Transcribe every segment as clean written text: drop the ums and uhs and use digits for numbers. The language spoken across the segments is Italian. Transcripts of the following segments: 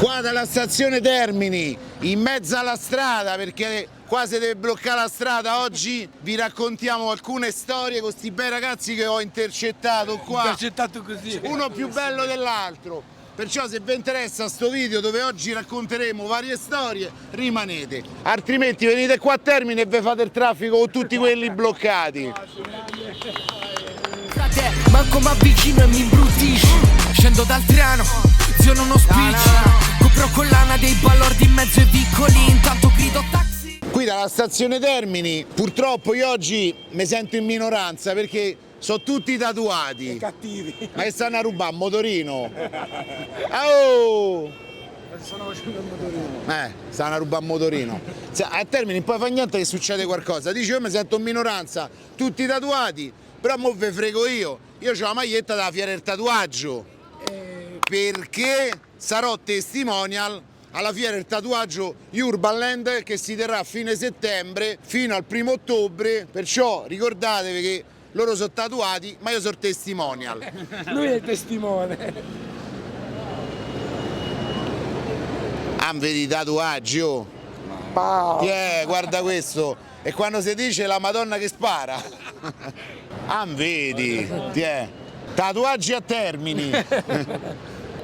Qua dalla stazione Termini, in mezzo alla strada, perché qua si deve bloccare la strada. Oggi vi raccontiamo alcune storie con questi bei ragazzi che ho intercettato qua. Intercettato così. Uno più bello dell'altro. Perciò se vi interessa sto video dove oggi racconteremo varie storie, rimanete. Altrimenti venite qua a Termini e vi fate il traffico con tutti quelli bloccati. Frate, manco m'avvicino e mi imbruttisci. Scendo dal treno, zio non ho spicci. Copro collana dei balordi in mezzo ai vicoli. Intanto grido taxi. Qui dalla stazione Termini, purtroppo io oggi mi sento in minoranza perché sono tutti tatuati. Cattivi. Ma che stanno a rubare un motorino? Oh! Stanno facendo il motorino. Stanno a rubare un motorino. A Termini poi fa niente che succede qualcosa. Dici io mi sento in minoranza, tutti tatuati, però mo ve frego io. Io ho la maglietta della fiera del tatuaggio. Perché sarò testimonial alla fiera del tatuaggio Urban Land che si terrà a fine settembre fino al 1° ottobre. Perciò ricordatevi che loro sono tatuati, ma io sono testimonial. Lui è il testimone. Vedi i tatuaggi, oh. Guarda questo. E quando si dice la Madonna che spara. Vedi, tatuaggi a Termini.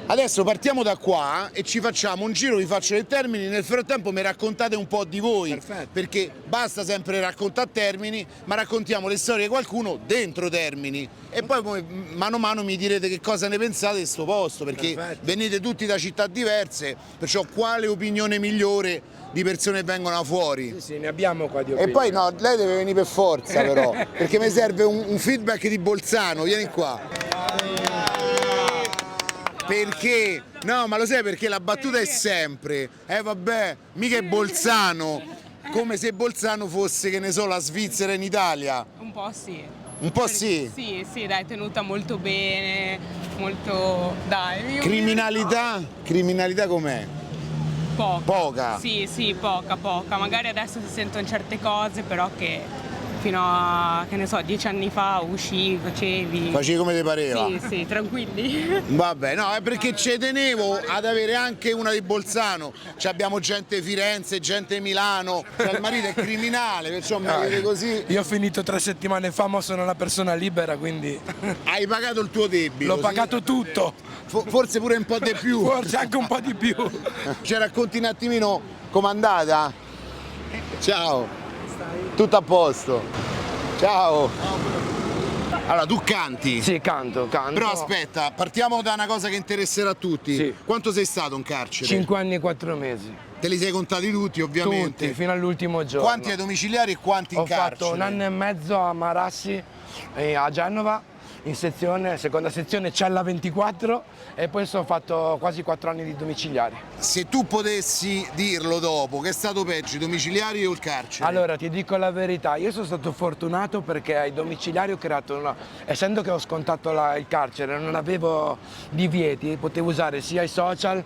Adesso partiamo da qua e ci facciamo un giro, vi faccio dei Termini, nel frattempo mi raccontate un po' di voi. Perfetto. Perché basta sempre raccontare Termini, ma raccontiamo le storie di qualcuno dentro Termini e poi mano a mano mi direte che cosa ne pensate di sto posto, perché venite tutti da città diverse, perciò quale opinione migliore di persone che vengono da fuori? Sì, ne abbiamo qua di opinione. E poi no, lei deve venire per forza però, perché mi serve un feedback di Bolzano, vieni qua. Perché? No, ma lo sai perché la battuta è sempre, vabbè, mica è Bolzano, come se Bolzano fosse, che ne so, la Svizzera in Italia. Un po' sì. Un po' sì? Sì, dai, tenuta molto bene, molto... dai. Criminalità? Criminalità com'è? Poca. Poca? Sì, poca. Magari adesso si sentono certe cose, però che fino a, che ne so, 10 anni fa uscivi, Facevi come ti pareva? Sì, tranquilli. Vabbè, no, è perché ci tenevo ad avere anche una di Bolzano. Abbiamo gente di Firenze, gente di Milano, il marito è criminale, perciò mi vede così. Io ho finito 3 settimane fa, ma sono una persona libera, quindi... Hai pagato il tuo debito? L'ho pagato tutto. Forse pure un po' di più. Forse anche un po' di più. Ci racconti un attimino com'è andata? Ciao. Tutto a posto. Ciao. Allora, tu canti? Sì, canto. Però aspetta, partiamo da una cosa che interesserà a tutti. Sì. Quanto sei stato in carcere? 5 anni e 4 mesi. Te li sei contati tutti, ovviamente? Tutti, fino all'ultimo giorno. Quanti ai domiciliari e quanti in carcere? Ho fatto 1 anno e mezzo a Marassi, a Genova, in seconda sezione Cella 24, e poi ho fatto quasi 4 anni di domiciliari. Se tu potessi dirlo dopo, che è stato peggio, i domiciliari o il carcere? Allora, ti dico la verità, io sono stato fortunato perché ai domiciliari ho creato essendo che ho scontato il carcere, non avevo divieti, potevo usare sia i social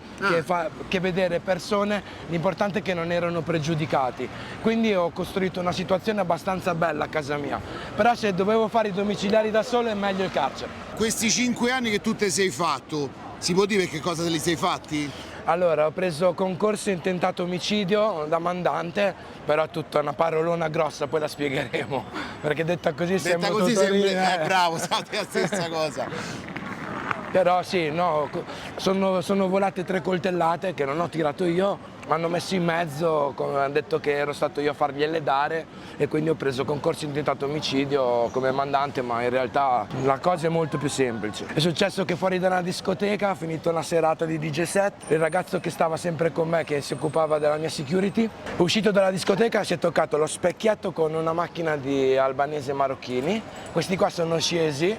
che vedere persone, l'importante è che non erano pregiudicati. Quindi ho costruito una situazione abbastanza bella a casa mia. Però se dovevo fare i domiciliari da solo è meglio il carcere. Questi 5 anni che tu te sei fatto, si può dire che cosa te li sei fatti? Allora, ho preso concorso in tentato omicidio da mandante, però tutta una parolona grossa, poi la spiegheremo, perché detta così sembra bravo, sapete la stessa cosa. Però sì, no, sono volate 3 coltellate che non ho tirato io, mi hanno messo in mezzo, hanno detto che ero stato io a fargliele dare, e quindi ho preso concorso in tentato omicidio come mandante, ma in realtà la cosa è molto più semplice. È successo che fuori da una discoteca, ha finito una serata di DJ set, il ragazzo che stava sempre con me, che si occupava della mia security, uscito dalla discoteca si è toccato lo specchietto con una macchina di albanesi e marocchini, questi qua sono scesi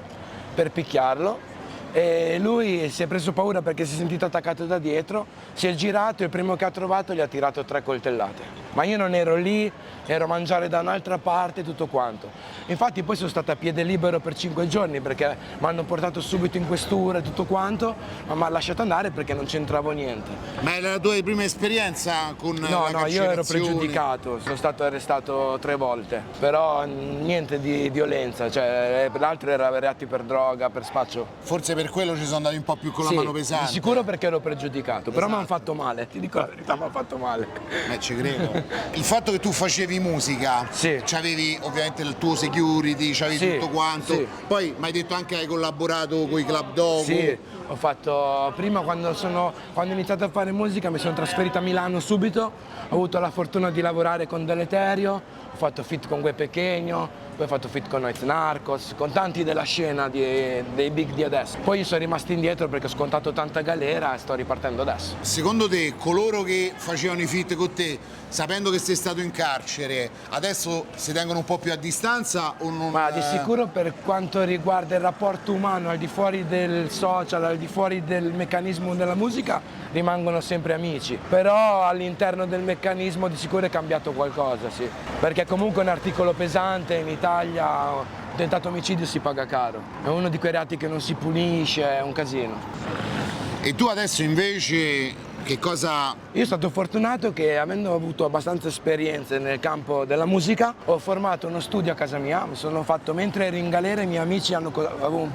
per picchiarlo. E lui si è preso paura perché si è sentito attaccato da dietro, si è girato e il primo che ha trovato gli ha tirato 3 coltellate. Ma io non ero lì, ero a mangiare da un'altra parte, tutto quanto. Infatti poi sono stato a piede libero per 5 giorni perché mi hanno portato subito in questura e tutto quanto, ma mi ha lasciato andare perché non c'entravo niente. Ma era la tua prima esperienza con la No, io ero carcerazione? pregiudicato, sono stato arrestato 3 volte, però niente di violenza, cioè l'altro era reati per droga, per spaccio. Forse per per quello ci sono andati un po' più con la mano pesante. Di sicuro perché ero pregiudicato, però mi hanno fatto male, ti dico la verità, mi hanno fatto male. Ci credo. Il fatto che tu facevi musica, Sì. c'avevi ovviamente il tuo security, c'avevi Sì, tutto quanto, sì. poi mi hai detto anche che hai collaborato con i Club Dogo. Sì, ho fatto prima quando ho iniziato a fare musica mi sono trasferito a Milano subito, ho avuto la fortuna di lavorare con Deleterio, ho fatto feat con Gue Pequeño, poi ho fatto feat con Noiz Narcos, con tanti della scena dei big di adesso. Poi sono rimasto indietro perché ho scontato tanta galera e sto ripartendo adesso. Secondo te coloro che facevano i feat con te, sapendo che sei stato in carcere, adesso si tengono un po' più a distanza o non? Ma di sicuro per quanto riguarda il rapporto umano al di fuori del social, al di fuori del meccanismo della musica, rimangono sempre amici. Però all'interno del meccanismo di sicuro è cambiato qualcosa, sì. Perché comunque è un articolo pesante, in Italia un tentato omicidio si paga caro. È uno di quei reati che non si punisce, è un casino. E tu adesso invece che cosa? Io sono stato fortunato che avendo avuto abbastanza esperienze nel campo della musica ho formato uno studio a casa mia, mi sono fatto mentre ero in galera i miei amici avevo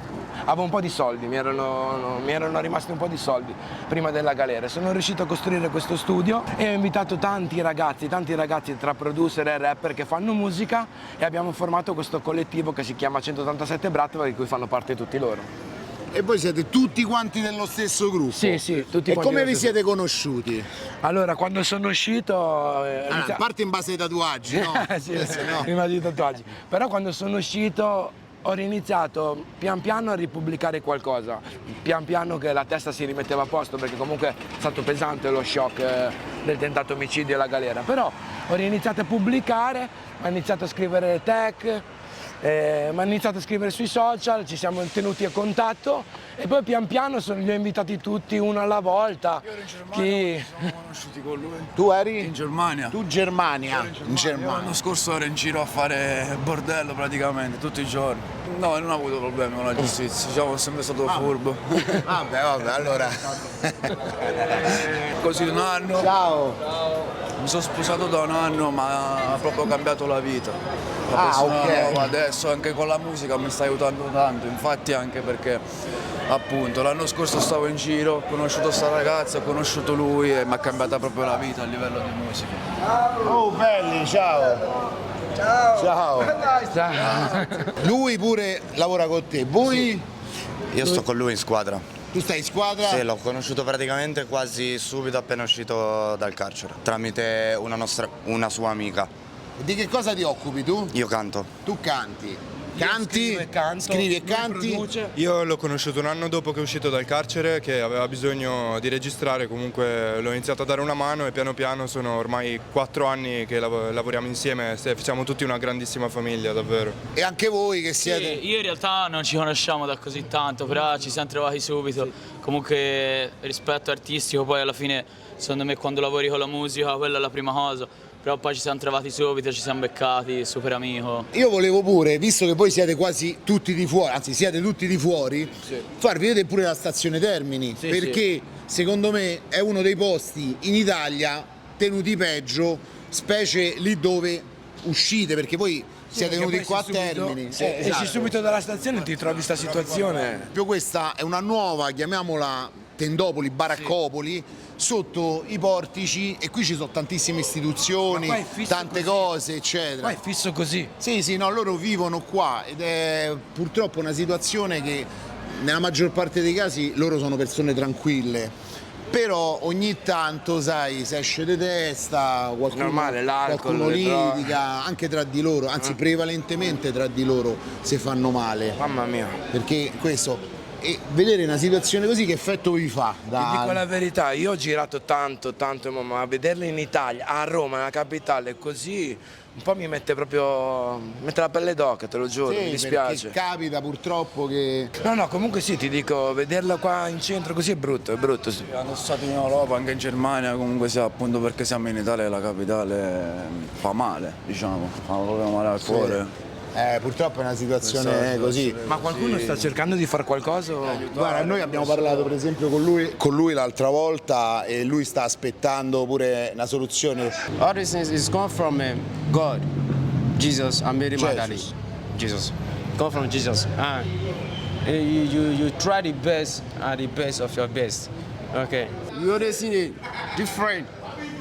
un po' di soldi, mi erano rimasti un po' di soldi prima della galera. Sono riuscito a costruire questo studio e ho invitato tanti ragazzi tra producer e rapper che fanno musica e abbiamo formato questo collettivo che si chiama 187 Bratva di cui fanno parte tutti loro. E voi siete tutti quanti dello stesso gruppo? Sì, tutti E quanti come dello vi stesso- siete conosciuti? Allora, quando sono uscito... A parte in base ai tatuaggi, no? Sì, Adesso no. prima di tatuaggi. Però quando sono uscito ho riniziato pian piano a ripubblicare qualcosa, pian piano che la testa si rimetteva a posto perché comunque è stato pesante lo shock del tentato omicidio e la galera. Però ho riniziato a pubblicare, ho iniziato a scrivere tag, mi hanno iniziato a scrivere sui social, ci siamo tenuti a contatto e poi pian piano li ho invitati tutti uno alla volta. Io ero in Germania, ci siamo conosciuti con lui. Tu eri? In Germania. Tu Germania. In Io Germania. l'anno scorso ero in giro a fare bordello praticamente, tutti i giorni. No, non ho avuto problemi con la giustizia, diciamo, sono sempre stato furbo. Vabbè, allora. Così un anno, Ciao. mi sono sposato da un anno ma ha proprio cambiato la vita. La Ah, persona ok. nuova adesso anche con la musica mi sta aiutando tanto, infatti anche perché appunto l'anno scorso stavo in giro, ho conosciuto sta ragazza, ho conosciuto lui e mi ha cambiata proprio la vita a livello di musica. Oh, belli, ciao. Ciao. Lui pure lavora con te. Voi? Io sto con lui in squadra. Tu stai in squadra? Sì, l'ho conosciuto praticamente quasi subito appena uscito dal carcere, tramite una sua amica. Di che cosa ti occupi tu? Io canto. Tu canti. Canti? scrivi e canti? Io l'ho conosciuto un anno dopo che è uscito dal carcere, che aveva bisogno di registrare, comunque l'ho iniziato a dare una mano e piano piano sono ormai 4 anni che lavoriamo insieme, siamo tutti una grandissima famiglia, davvero. E anche voi che siete? Sì, io in realtà non ci conosciamo da così tanto, però ci siamo trovati subito. Comunque rispetto artistico poi alla fine secondo me quando lavori con la musica quella è la prima cosa. Però poi ci siamo trovati subito, ci siamo beccati, super amico. Io volevo pure, visto che voi siete quasi tutti di fuori, anzi siete tutti di fuori, farvi vedere pure la stazione Termini, perché secondo me è uno dei posti in Italia tenuti peggio, specie lì dove uscite, perché voi siete venuti qua a Termini. Esci subito dalla stazione e ti trovi questa situazione. Proprio questa è una nuova, chiamiamola tendopoli, baraccopoli, sotto i portici e qui ci sono tantissime istituzioni, Ma qua è fisso tante così. cose, eccetera. Qua è fisso così. Sì, no, loro vivono qua ed è purtroppo una situazione che nella maggior parte dei casi loro sono persone tranquille. Però ogni tanto, sai, si esce di testa, qualcuno, Normale, l'alcol, qualcuno le droghe. litiga, anche tra di loro, anzi prevalentemente tra di loro si fanno male. Mamma mia. Perché questo, e vedere una situazione così che effetto vi fa? Ti dico la verità, io ho girato tanto, ma vederlo in Italia, a Roma, nella capitale, così un po' mi mette la pelle d'oca, te lo giuro, Sì, mi dispiace. perché capita purtroppo che... No, comunque sì, ti dico, vederlo qua in centro così è brutto sì. Hanno stato in Europa, anche in Germania, comunque sia appunto perché siamo in Italia, la capitale fa male, diciamo, fa proprio male al cuore. Purtroppo è una situazione così. Ma qualcuno sta cercando di fare qualcosa? Guarda, noi abbiamo parlato per esempio con lui l'altra volta e lui sta aspettando pure una soluzione. All these things is come from God, Jesus, and Mary Jesus. Magdalene. Jesus, come from Jesus. You try the best and the best of your best. Okay. You always see it different.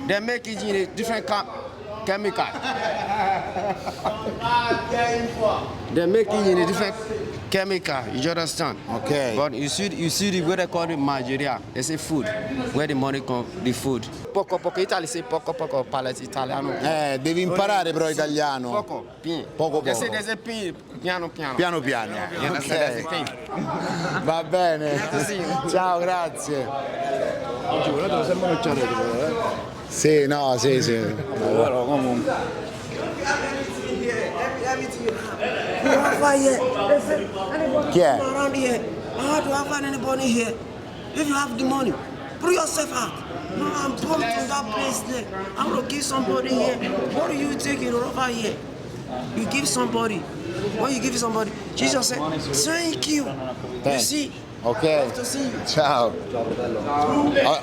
They make it in a different chemical. They make it in a different chemical. You understand? Okay. But you see the way they call it Nigeria. They say food. Where the money come, the food. Poco poco. Italy say poco poco. Palette italiano. Devi imparare però italiano. Poco. Poco They say poco. there's a piano piano. Piano piano. You understand? That's the thing. Va bene. Ciao, grazie. Sì, no, sì. Però comunque. Chi è? Around here, how do I find anybody here? If you have the money, put yourself out. No, I'm pumped in that place there. I'm gonna give somebody here. What are you taking over here? You give somebody. When you give somebody, Jesus said, thank you. You see? Ok. Ciao.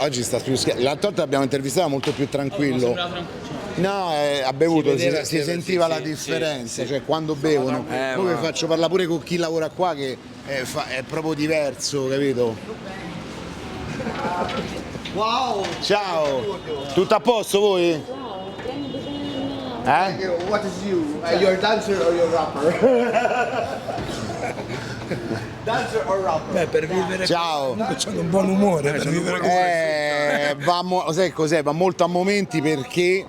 Oggi sta più scherzo. L'altra volta l'abbiamo intervistato molto più tranquillo. No, ha bevuto, si sentiva la differenza, cioè quando bevono. Poi vi faccio parlare pure con chi lavora qua che è proprio diverso, capito? Wow. Ciao! Tutto a posto voi? What is you? You're a dancer or you're a rapper? Dancer or rapper? Per vivere Ciao! c'hanno un buon umore, per vivere Sai cos'è? Va molto a momenti perché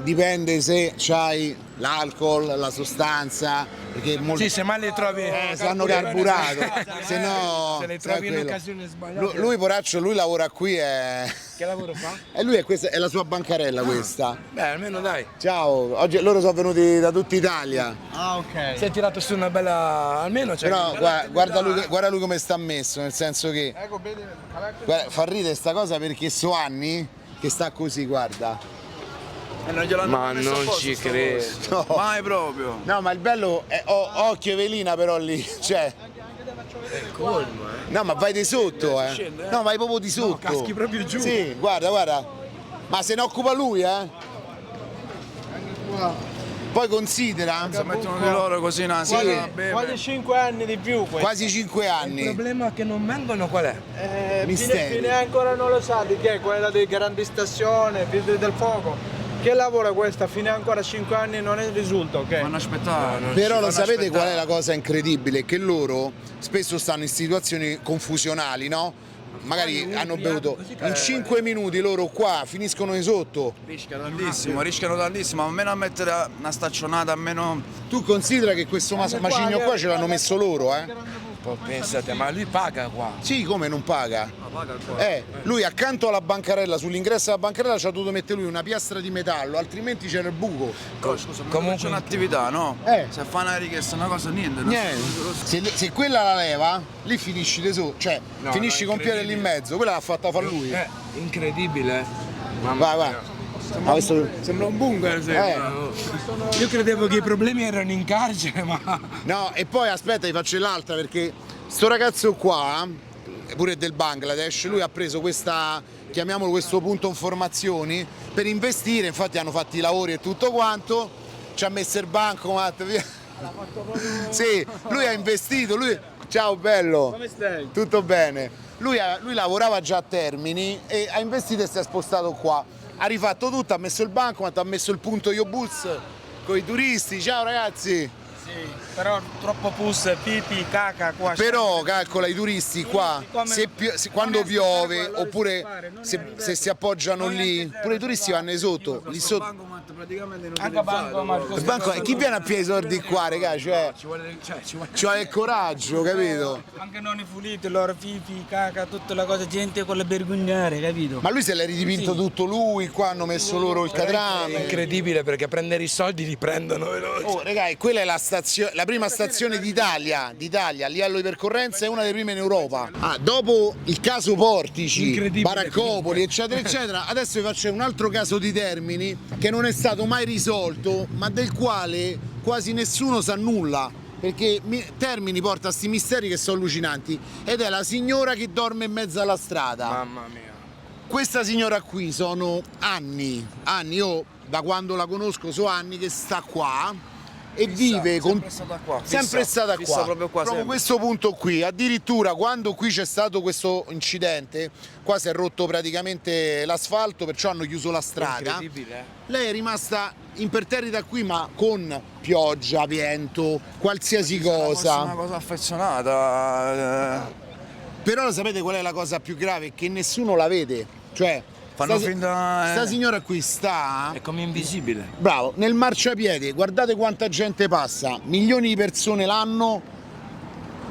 dipende se c'hai l'alcol, la sostanza, perché molti Sì, se mai le trovi se hanno carburato, se no se le trovi in quello. occasione sbagliata. Lui poraccio, lui lavora qui Che lavoro fa? e lui questa è la sua bancarella questa. Beh, almeno dai. Ciao, oggi loro sono venuti da tutta Italia. Si è tirato su una bella almeno Però guarda lui come sta messo, nel senso che guarda, fa ridere sta cosa perché so anni che sta così, guarda. Non gliel'hanno Ma messo non apposta ci sta credo. cosa. No. Mai proprio. No, ma il bello è occhio Evelina però lì, cioè. No, ma vai di sotto, No, vai proprio di sotto. caschi proprio giù. Sì, guarda. Ma se ne occupa lui, Poi considera. Se mettono di loro così una sera a bere. Quasi 5 anni di più. Quasi 5 Il anni. problema che non vengono qual è? Misteri. Fine ancora non lo sa di che è quella di grandi stazione, Vigili del Fuoco. Che lavora questa fino ancora 5 anni non ne risulta, ok? Vanno aspettare. Però lo sapete qual è la cosa incredibile? Che loro spesso stanno in situazioni confusionali, no? Magari hanno bevuto in 5 minuti loro qua finiscono di sotto. Rischiano tantissimo, almeno a mettere una staccionata, almeno. Tu considera che questo macigno qua ce l'hanno messo loro, Pensate, ma lui paga qua. Sì, come non paga? Paga qua. Lui accanto alla bancarella, sull'ingresso della bancarella ci ha dovuto mettere lui una piastra di metallo, altrimenti c'era il buco. Scusa, ma comunque c'è un'attività, no? Se fa una richiesta, una cosa, niente. Niente. Se quella la leva, lì finisci di sotto, cioè finisci con piede lì in mezzo, quella l'ha fatta fare lui. Incredibile. Vai. Sembra un bunker. Io credevo che i problemi erano in carcere, ma. No, e poi aspetta, ti faccio l'altra perché sto ragazzo qua, pure del Bangladesh, lui ha preso questa, chiamiamolo questo punto informazioni, per investire, infatti hanno fatto i lavori e tutto quanto, ci ha messo il bancomat, via. Sì, lui ha investito, ciao bello. Come stai? Tutto bene. Lui lavorava già a Termini e ha investito e si è spostato qua. Ha rifatto tutto, ha messo il bancomat, ha messo il punto Yobus con i turisti. Ciao ragazzi. Sì, però troppo pus, pipi, caca qua. Però calcola i turisti qua, quando piove oppure se si appoggiano lì, pure i turisti vanno di sotto, lì sotto. Anche bancomat. Il banco, chi viene a piedi sordi qua, raga? Cioè, ci vuole il coraggio, capito? Anche non i puliti, loro pipi, caca, tutte le cose, gente con le vergognare, capito? Ma lui se l'è ridipinto tutto lui, qua hanno messo loro il catrame. È incredibile perché prendere i soldi li prendono veloci. Oh, raga, quella è la prima stazione d'Italia, a livello di percorrenza è una delle prime in Europa. Dopo il caso Portici, Baraccopoli, eccetera, eccetera, adesso vi faccio un altro caso di Termini che non è stato mai risolto, ma del quale quasi nessuno sa nulla. Perché Termini porta sti misteri che sono allucinanti ed è la signora che dorme in mezzo alla strada. Mamma mia. Questa signora qui sono anni, io da quando la conosco so anni che sta qua e vive sempre stata qua, sempre stata fissa qua, proprio qua sempre. questo punto qui. Addirittura quando qui c'è stato questo incidente, qua si è rotto praticamente l'asfalto, perciò hanno chiuso la strada. Incredibile. Lei è rimasta imperterrita qui, ma con pioggia, vento, qualsiasi cosa. Una cosa affezionata. Però sapete qual è la cosa più grave? Che nessuno la vede. Cioè, sta signora qui sta... È come invisibile. Bravo, nel marciapiede, guardate quanta gente passa, milioni di persone l'anno.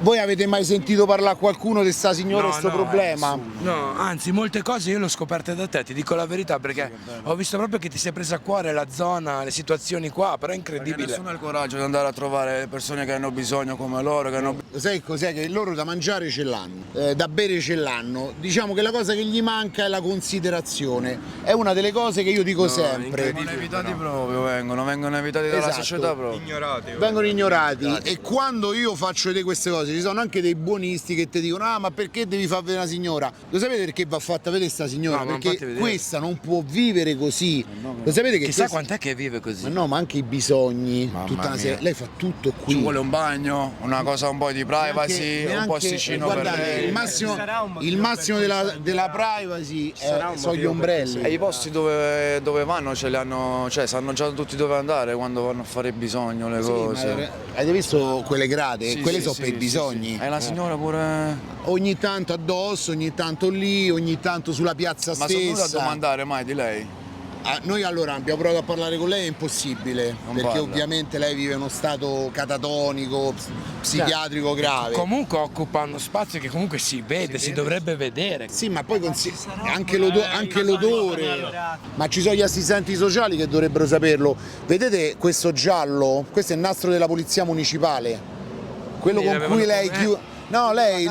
Voi avete mai sentito parlare a qualcuno di sta signora e questo problema? No, anzi, molte cose io le ho scoperte da te, ti dico la verità, perché ho visto proprio che ti sei presa a cuore la zona, le situazioni qua, però è incredibile. Perché nessuno ha il coraggio di andare a trovare le persone che hanno bisogno come loro. Sai cos'è? Che loro da mangiare ce l'hanno, da bere ce l'hanno. Diciamo che la cosa che gli manca è la considerazione. È una delle cose che io dico sempre. Vengono evitati proprio, vengono evitati dalla società proprio. Ignorati. Vengono ignorati. E quando io faccio vedere queste cose, ci sono anche dei buonisti che ti dicono: ah, ma perché devi far vedere una signora? Lo sapete perché va fatta vedere sta signora? No, perché questa non può vivere così. Lo sapete che chissà quant'è che vive così? Ma no, ma anche i bisogni, tutta una serie. Lei fa tutto qui. Ci vuole un bagno, una cosa un po' di privacy, un posticino guardate, per lei. il massimo della privacy sono gli ombrelli. E i posti dove vanno ce li hanno, cioè sanno già tutti dove andare quando vanno a fare bisogno, le cose. Avete visto quelle grate? Sì, quelle sì, sono sì, per i bisogni. E la signora pure. Ogni tanto addosso, ogni tanto lì, ogni tanto sulla piazza Ma sono venuto a stessa. domandare mai di lei? Noi allora abbiamo provato a parlare con lei, è impossibile, perché parla. ovviamente lei vive in uno stato catatonico, psichiatrico grave. Comunque occupa uno spazio che comunque si vede, si dovrebbe vedere. Sì, ma poi anche l'odore. Ma ci sono gli assistenti sociali che dovrebbero saperlo. Vedete questo giallo? Questo è il nastro della polizia municipale. Quello con cui lei chiude. No, lei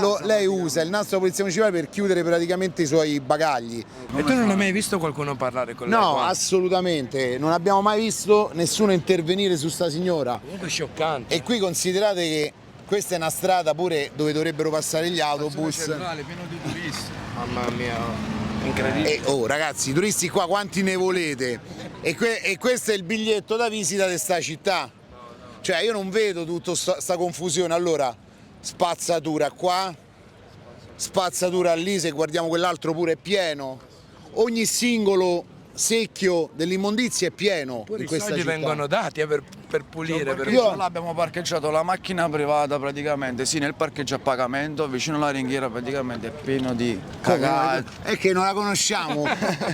usa il nastro della polizia municipale per chiudere praticamente i suoi bagagli. E tu non hai mai visto qualcuno parlare con lei? No, qua? assolutamente. Non abbiamo mai visto nessuno intervenire su sta signora. Comunque scioccante. E qui considerate che questa è una strada pure dove dovrebbero passare gli autobus. Centrale, pieno di turisti. Mamma mia, incredibile. Oh ragazzi, i turisti qua quanti ne volete? E questo è il biglietto da visita di sta città. Cioè io non vedo tutta sta confusione. Allora, spazzatura qua, spazzatura lì, se guardiamo quell'altro pure è pieno. Ogni singolo secchio dell'immondizia è pieno. Pure in i questa soldi città. vengono dati per pulire. Io abbiamo parcheggiato la macchina privata praticamente, sì, nel parcheggio a pagamento, vicino alla ringhiera praticamente è pieno di cagate. È che non la conosciamo.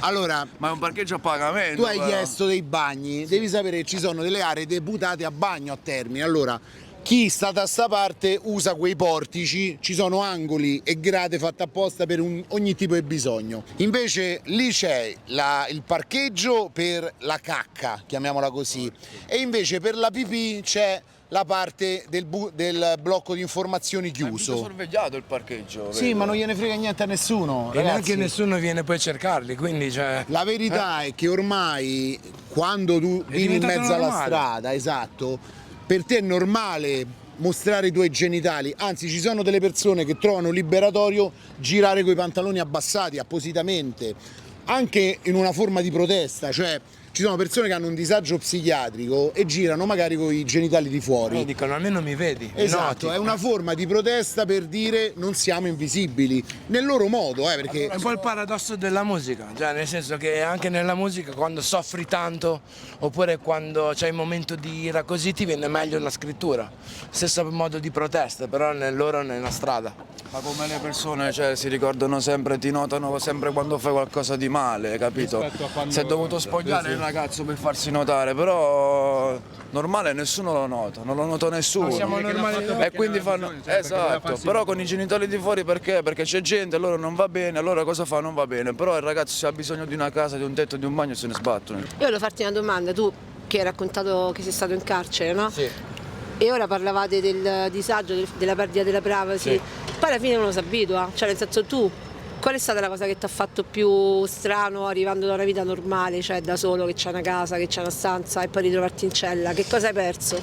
Allora, ma è un parcheggio a pagamento. Tu hai chiesto dei bagni, devi sapere che ci sono delle aree deputate a bagno a Termini. Allora, chi sta da sta parte usa quei portici, ci sono angoli e grate fatte apposta per ogni tipo di bisogno. Invece lì c'è il parcheggio per la cacca, chiamiamola così, e invece per la pipì c'è la parte del blocco di informazioni chiuso. È sorvegliato il parcheggio. Sì, vedo. ma non gliene frega niente a nessuno. E neanche nessuno viene poi a cercarli, quindi cioè... La verità è che ormai quando tu vivi in mezzo alla strada, esatto, per te è normale mostrare i tuoi genitali, anzi ci sono delle persone che trovano liberatorio girare coi pantaloni abbassati appositamente, anche in una forma di protesta, cioè ci sono persone che hanno un disagio psichiatrico e girano magari con i genitali di fuori. Dicono almeno mi vedi. Esatto, è una forma di protesta per dire non siamo invisibili, nel loro modo, perché... È un po' il paradosso della musica, cioè nel senso che anche nella musica quando soffri tanto oppure quando c'hai un momento di ira così ti viene meglio la scrittura. Stesso modo di protesta, però loro nella strada. Ma come le persone, cioè, si ricordano sempre, ti notano sempre quando fai qualcosa di male, capito? Si è dovuto spogliare il ragazzo per farsi notare, però normale nessuno lo nota, non lo nota nessuno. Siamo normali. E quindi fanno. Esatto, però con i genitori di fuori perché? Perché c'è gente, loro non va bene, allora cosa fa? Non va bene. Però il ragazzo se ha bisogno di una casa, di un tetto, di un bagno se ne sbattono. Io volevo farti una domanda, tu che hai raccontato che sei stato in carcere, no? Sì. E ora parlavate del disagio, della perdita della privacy, sì. Poi alla fine uno si abitua, cioè nel senso tu, qual è stata la cosa che ti ha fatto più strano arrivando da una vita normale, cioè da solo, che c'è una casa, che c'è una stanza e poi ritrovarti in cella, che cosa hai perso?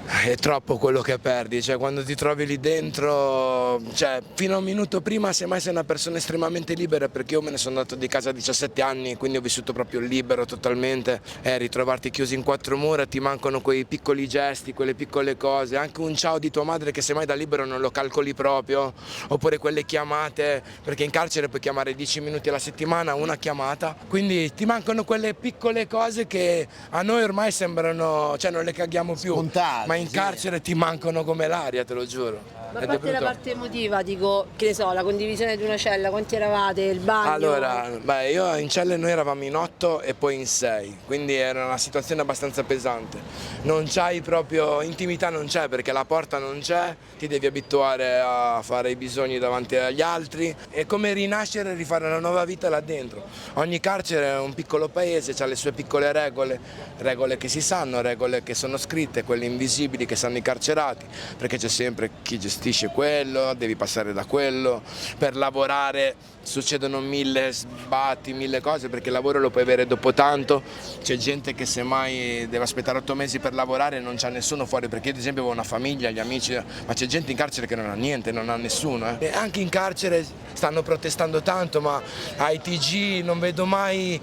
È troppo quello che perdi, cioè quando ti trovi lì dentro, cioè fino a un minuto prima semmai sei una persona estremamente libera, perché io me ne sono andato di casa a 17 anni, quindi ho vissuto proprio libero totalmente, e ritrovarti chiusi in quattro mura, ti mancano quei piccoli gesti, quelle piccole cose, anche un ciao di tua madre che semmai da libero non lo calcoli proprio, oppure quelle chiamate, perché in carcere puoi chiamare 10 minuti alla settimana, una chiamata, quindi ti mancano quelle piccole cose che a noi ormai sembrano, cioè non le caghiamo più, spontanee, ma in carcere ti mancano come l'aria, te lo giuro. Ma a parte la parte emotiva, dico, che ne so, la condivisione di una cella, quanti eravate, il bagno? Allora, io in celle noi eravamo in 8 e poi in 6, quindi era una situazione abbastanza pesante. Non c'hai proprio, intimità non c'è perché la porta non c'è, ti devi abituare a fare i bisogni davanti agli altri, è come rinascere e rifare una nuova vita là dentro. Ogni carcere è un piccolo paese, ha le sue piccole regole, regole che si sanno, regole che sono scritte, quelle invisibili che sanno i carcerati, perché c'è sempre chi gestisce quello, devi passare da quello, per lavorare succedono 1000 sbatti, 1000 cose, perché il lavoro lo puoi avere dopo tanto, c'è gente che semmai deve aspettare 8 mesi per lavorare e non c'ha nessuno fuori, perché io ad esempio avevo una famiglia, gli amici, ma c'è gente in carcere che non ha niente, non ha nessuno. E anche in carcere stanno protestando tanto, ma ai TG non vedo mai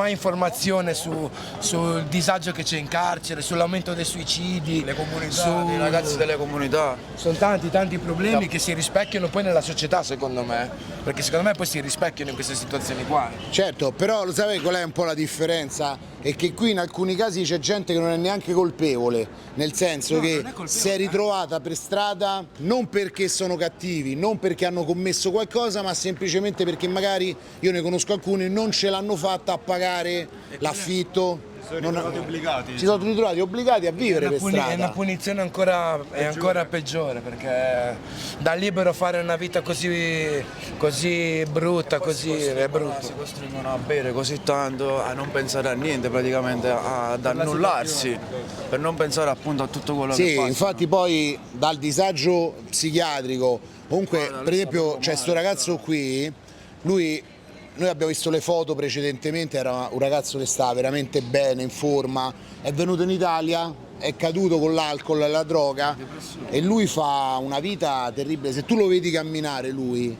informazione sul disagio che c'è in carcere, sull'aumento dei suicidi, le comunità, i ragazzi delle comunità. Sono tanti problemi che si rispecchiano poi nella società, secondo me, perché secondo me poi si rispecchiano in queste situazioni qua. Certo, però lo sapete qual è un po' la differenza? È che qui in alcuni casi c'è gente che non è neanche colpevole, nel senso che si è ritrovata per strada non perché sono cattivi, non perché hanno commesso qualcosa, ma semplicemente perché magari, io ne conosco alcuni, non ce l'hanno fatta a pagare l'affitto. Si sono ritrovati obbligati a vivere per strada. È una punizione ancora peggiore, perché da libero fare una vita così brutta, così è brutto. Si costringono a bere così tanto, a non pensare a niente praticamente, ad annullarsi, per non pensare appunto a tutto quello che fanno. Sì, infatti poi dal disagio psichiatrico, comunque per esempio c'è sto ragazzo qui, noi abbiamo visto le foto precedentemente, era un ragazzo che stava veramente bene, in forma, è venuto in Italia, è caduto con l'alcol e la droga e lui fa una vita terribile. Se tu lo vedi camminare lui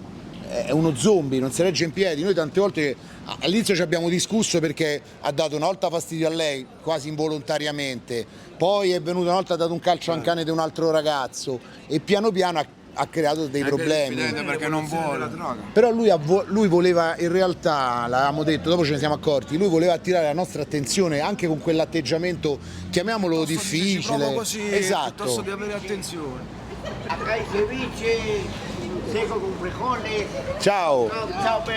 è uno zombie, non si regge in piedi. Noi tante volte all'inizio ci abbiamo discusso perché ha dato una volta fastidio a lei quasi involontariamente, poi è venuto una volta, ha dato un calcio a un cane di un altro ragazzo e piano piano ha creato dei problemi perché non vuole. Però lui voleva, in realtà l'avevamo detto, dopo ce ne siamo accorti, lui voleva attirare la nostra attenzione anche con quell'atteggiamento, chiamiamolo difficile, così, esatto, piuttosto di avere attenzione. Ciao,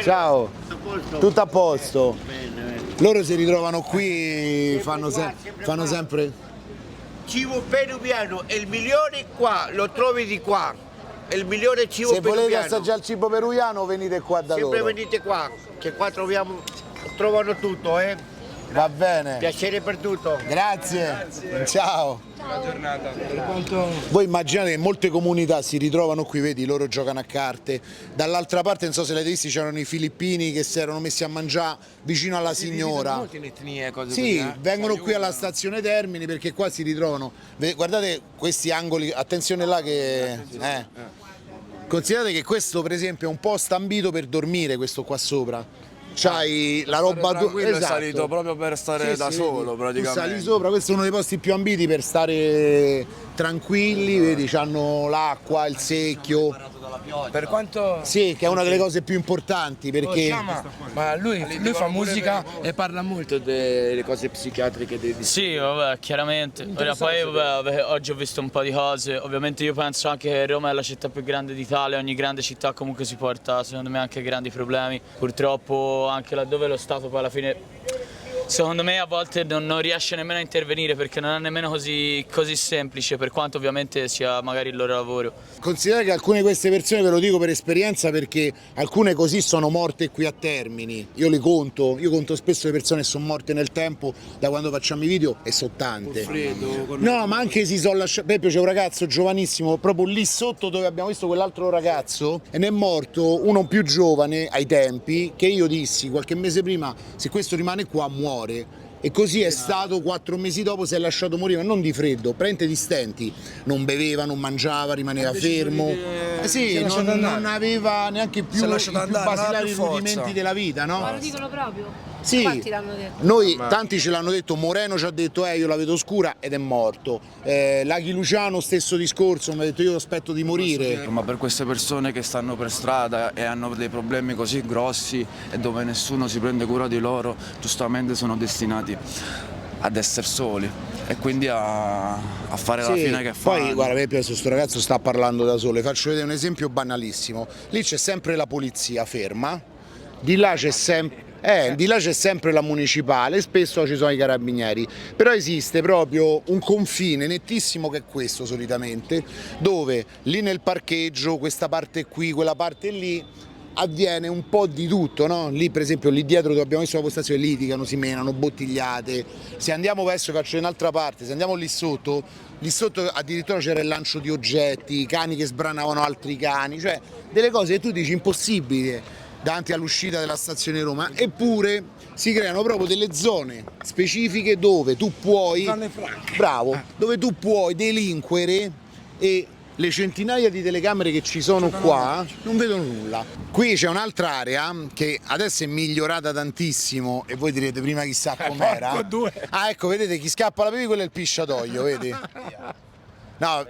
ciao, tutto a posto. Loro si ritrovano qui, fanno sempre cibo peruviano, il migliore qua, lo trovi di qua. Il migliore cibo peruviano. Se volete assaggiare il cibo peruviano venite qua da loro. Sempre venite qua, che qua trovano tutto, Va bene. Piacere per tutto. Grazie. Ciao. Buona giornata. Voi immaginate che molte comunità si ritrovano qui, vedi, loro giocano a carte. Dall'altra parte, non so se l'avete visto, c'erano i filippini che si erano messi a mangiare vicino alla signora. Molte etnie, cose sì, così, vengono qui alla stazione Termini perché qua si ritrovano. Guardate questi angoli, attenzione là che... Considerate che questo per esempio è un posto ambito per dormire, questo qua sopra. C'hai la roba tranquillo, è salito proprio per stare da solo, praticamente. Tu sali sopra, questo è uno dei posti più ambiti per stare tranquilli, vedi, c'hanno l'acqua, il secchio. Per quanto... Sì, che è una delle cose più importanti perché... Ma lui fa musica e parla molto delle cose psichiatriche. Sì, vabbè, chiaramente. Poi vabbè, oggi ho visto un po' di cose. Ovviamente io penso anche che Roma è la città più grande d'Italia, ogni grande città comunque si porta secondo me anche grandi problemi. Purtroppo anche laddove lo Stato poi alla fine... Secondo me a volte non riesce nemmeno a intervenire perché non è nemmeno così semplice, per quanto ovviamente sia magari il loro lavoro. Considerate che alcune di queste persone, ve lo dico per esperienza, perché alcune così sono morte qui a Termini, io conto spesso le persone che sono morte nel tempo da quando facciamo i video e sono tante. No, ma anche si sono lasciati, per esempio c'è un ragazzo giovanissimo proprio lì sotto dove abbiamo visto quell'altro ragazzo e ne è morto uno più giovane ai tempi che io dissi qualche mese prima, se questo rimane qua muore. muore. E così è stato, 4 mesi dopo si è lasciato morire, ma non di freddo, praticamente di stenti. Non beveva, non mangiava, rimaneva fermo. Sì, non aveva neanche più i più basilari rudimenti della vita, no? Ma lo dicono proprio? Sì, Quanti l'hanno detto? noi tanti ce l'hanno detto, Moreno ci ha detto io la vedo scura ed è morto. Laghi Luciano stesso discorso, mi ha detto io aspetto di morire. Ma per queste persone che stanno per strada e hanno dei problemi così grossi e dove nessuno si prende cura di loro, giustamente sono destinati ad essere soli e quindi a fare la fine che fanno. Poi guarda, per esempio questo ragazzo sta parlando da solo, faccio vedere un esempio banalissimo. Lì c'è sempre la polizia ferma, di là c'è sempre la municipale, spesso ci sono i carabinieri, però esiste proprio un confine nettissimo che è questo solitamente, dove lì nel parcheggio, questa parte qui, quella parte lì, avviene un po' di tutto, no? Lì per esempio, lì dietro dove abbiamo messo la postazione litigano, si menano, bottigliate. Se andiamo verso, faccio in un'altra parte, se andiamo lì sotto addirittura c'era il lancio di oggetti, cani che sbranavano altri cani, cioè delle cose che tu dici impossibili davanti all'uscita della stazione Roma, eppure si creano proprio delle zone specifiche dove tu puoi, dove tu puoi delinquere e le centinaia di telecamere che ci sono qua non vedono nulla. Qui c'è un'altra area che adesso è migliorata tantissimo e voi direte prima chissà com'era. Ah, ecco, vedete chi scappa la pipì, quello è il pisciatoio, vedi? No,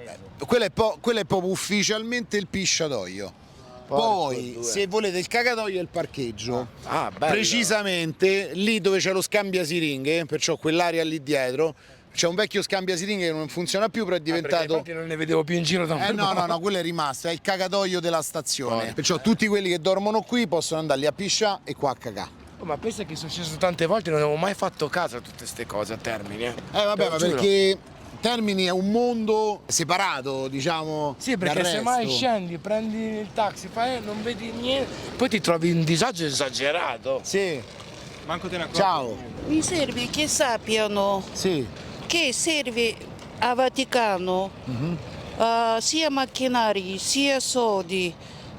quello è proprio ufficialmente il pisciatoio. Poi, se volete, il cagatoio è il parcheggio. Precisamente lì dove c'è lo scambiasiringhe, perciò quell'area lì dietro. C'è un vecchio scambiasiringhe che non funziona più, però è diventato. Infatti non ne vedevo più in giro da un po'. No, quello è rimasto, è il cagatoio della stazione. Perciò tutti quelli che dormono qui possono andare lì a pisciare e qua a cagà. Ma pensa che sono sceso tante volte, non avevo mai fatto caso a tutte queste cose a Termini. Vabbè, ma perché Termini è un mondo separato, diciamo. Sì, perché se mai scendi, prendi il taxi, non vedi niente, poi ti trovi un disagio esagerato. Sì. Manco te ne accorgi. Ciao. Mi serve che sappiano che serve a Vaticano sia macchinari sia soldi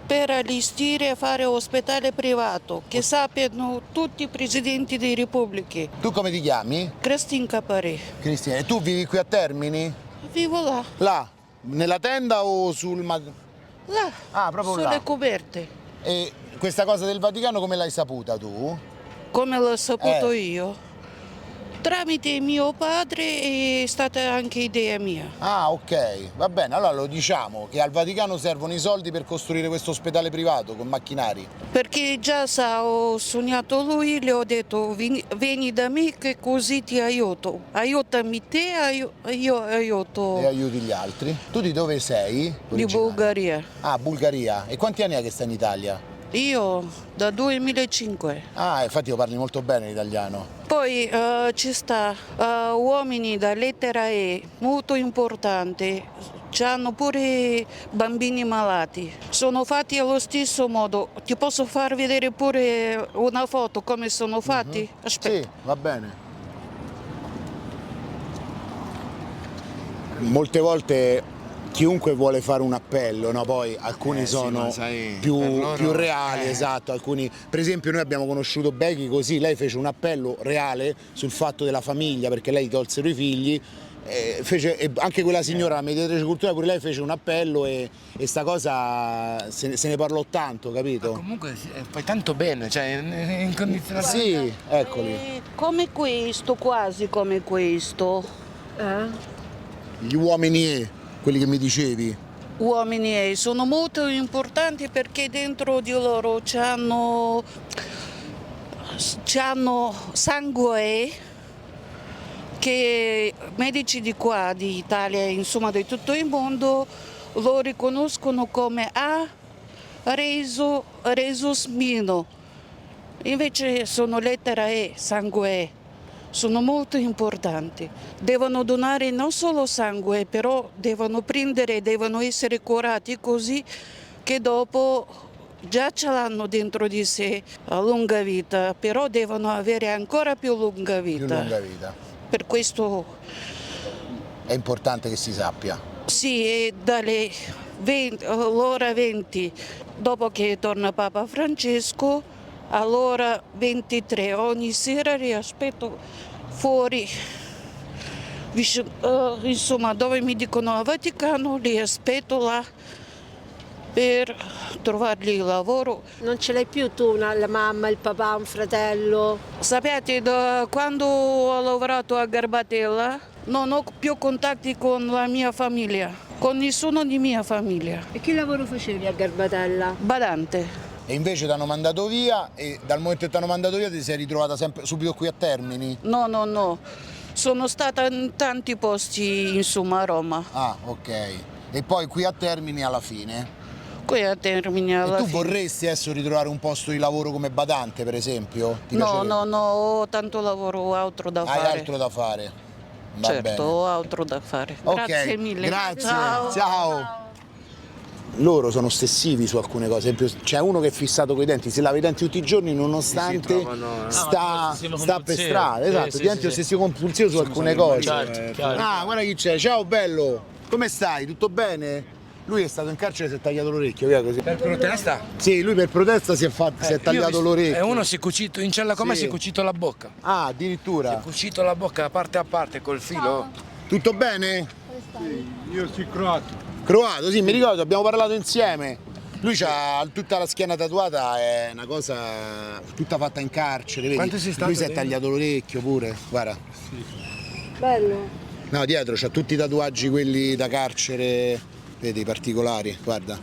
per allestire e fare ospedale privato, che sappiano tutti i presidenti delle repubbliche. Tu come ti chiami? Cristina Caparé. Cristina, e tu vivi qui a Termini? Vivo là. Là? Nella tenda o sul... Là. Ah, proprio là. Sulle coperte. E questa cosa del Vaticano come l'hai saputa tu? Come l'ho saputo io? Tramite mio padre è stata anche idea mia. Ah, ok, va bene, allora lo diciamo che al Vaticano servono i soldi per costruire questo ospedale privato con macchinari. Perché già ho sognato lui, le ho detto vieni da me che così ti aiuto. Aiutami te, io aiuto. E aiuti gli altri. Tu di dove sei? Di Bulgaria. Ah, Bulgaria. E quanti anni è che stai in Italia? Io da 2005. Ah, infatti io parli molto bene l'italiano. Poi ci sta uomini da lettera E, molto importante, hanno pure bambini malati. Sono fatti allo stesso modo. Ti posso far vedere pure una foto come sono fatti? Aspetta. Sì, va bene. Molte volte chiunque vuole fare un appello, no? Poi alcuni sono più reali, esatto, alcuni, per esempio noi abbiamo conosciuto Becky così, lei fece un appello reale sul fatto della famiglia perché lei tolsero i figli, e anche quella signora, la mediatrice culturale, pure lei fece un appello e sta cosa se ne parlò tanto, capito? Ma comunque fai tanto bene, cioè incondizionato. Sì, eccoli. Come questo, quasi come questo. Gli uomini quelli che mi dicevi? Uomini sono molto importanti perché dentro di loro c'hanno sangue che medici di qua, di Italia, insomma di tutto il mondo, lo riconoscono come resus mino. Invece sono lettera E, sangue E. Sono molto importanti. Devono donare non solo sangue, però devono essere curati così che dopo già ce l'hanno dentro di sé a lunga vita, però devono avere ancora più lunga vita. Più lunga vita. Per questo è importante che si sappia. Sì, e l'ora 20, dopo che torna Papa Francesco, allora 23. Ogni sera li aspetto fuori, insomma, dove mi dicono a Vaticano, li aspetto là per trovargli lavoro. Non ce l'hai più tu, la mamma, il papà, un fratello? Sapete, da quando ho lavorato a Garbatella non ho più contatti con la mia famiglia, con nessuno di mia famiglia. E che lavoro facevi a Garbatella? Badante. E invece ti hanno mandato via e dal momento che ti hanno mandato via ti sei ritrovata sempre subito qui a Termini? No. Sono stata in tanti posti, insomma, a Roma. Ah, ok. E poi qui a Termini alla fine? Qui a Termini alla fine. E tu fine. vorresti adesso ritrovare un posto di lavoro come badante, per esempio? No, ho tanto lavoro, ho altro da fare. Hai altro da fare? Va certo, bene. ho altro da fare. Ok, Grazie mille. Grazie. Ciao. Loro sono ossessivi su alcune cose, ad esempio c'è uno che è fissato coi denti, si lava i denti tutti i giorni nonostante sta per strada, esatto, diventi ossessivo compulsivo su alcune cose. Certo, ah, guarda chi c'è, ciao bello, come stai? Tutto bene? Lui è stato in carcere e si è tagliato l'orecchio, via così. Per protesta? Sì, lui per protesta si è tagliato l'orecchio. E uno si è cucito, in cella come si è cucito la bocca. Ah, addirittura? Si è cucito la bocca parte a parte col filo. Tutto bene? Sì, io sono croato. Croato, sì, mi ricordo, abbiamo parlato insieme. Lui ha tutta la schiena tatuata, è una cosa tutta fatta in carcere, vedi? Quanto sei stato Lui si è dentro? tagliato l'orecchio pure, guarda. Sì. Bello. No, dietro c'ha tutti i tatuaggi quelli da carcere, vedi, particolari, guarda.